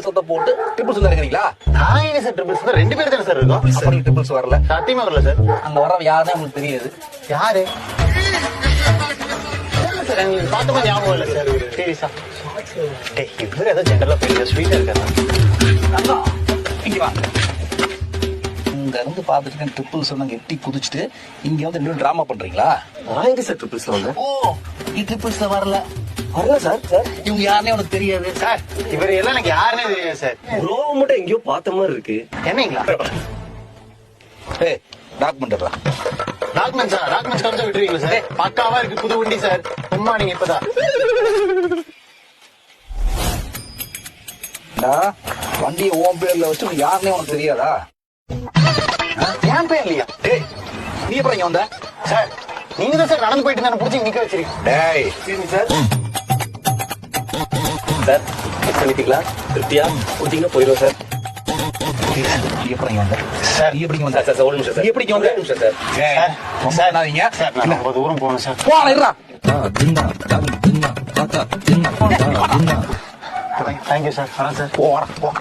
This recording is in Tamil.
சொத்த போட்டு ட்ரிபிள்ஸ் இருக்கிறீங்களா? நான் என்ன சார் ட்ரிபிள்ஸ்? 2 பேர் தானே சார் இருக்கோம். அப்படி ட்ரிபிள்ஸ் வரல, சத்தியமா வரல சார். அங்க வரவன் யாருன்னு உங்களுக்கு தெரியாது. யாரு சார்? எனக்கு பார்த்தமா ஞாபகம் இல்லை சார். சீரியஸா இவரு ஏதோ ஜென்ரலா பெரிய ஸ்வீட்டா இருக்காரு. இங்க வா. இங்க இருந்து பாத்துட்டு ட்ரிபிள்ஸ் எட்டி குதிச்சுட்டு இங்க வந்து 2 டிராமா பண்றீங்களா? நான் எங்க சார் ட்ரிபிள்ஸ் வந்தேன்? ஓ, ட்ரிபிள்ஸ்ல வரல வரல சார். சார் இவங்க யாருன்னே உனக்கு தெரியாது. சார் இவர் எல்லாம் எனக்கு யாருன்னே தெரியாது சார். ப்ரோவை மட்டும் எங்கேயோ பார்த்த மாதிரி இருக்கு. என்னங்களா? ஏய், டாக்குமெண்ட் டாக்குமெண்ட்ஸா? டாக்குமெண்ட்ஸ் காமிச்சா விட்டுருவீங்களா சார்? பக்காவா இருக்கு, புது வண்டி சார். சும்மா நீங்க இப்பதான் வண்டியை ஓன் பேர்ல வச்சு உனக்கு யாருன்னே உனக்கு தெரியாதா? என் பேர் இல்லையா? டேய், நீ அப்புறம் இங்க வந்த? சார் நீங்க தான் சார் நடந்து போயிட்டு நான் பிடிச்சி நிக்க வச்சிருக்கீங்க. டேய் சார் சார் மிஸ் பண்ணிட்டீங்களா? திருப்தியா கொடுத்தீங்கன்னா போயிடும் சார். நீ அப்புறம் இங்க வந்த? சார் நீ எப்படி இங்க வந்த? சார் ஒரு நிமிஷம் சார். நீ எப்படி இங்க வந்த? ஒரு நிமிஷம் சார். ஏய், ரொம்ப பண்ணாதீங்க. சார் நான் ரொம்ப தூரம் போகணும் சார். போடா, இருடா. Thank you sir. வரேன் சார். போடா, போ.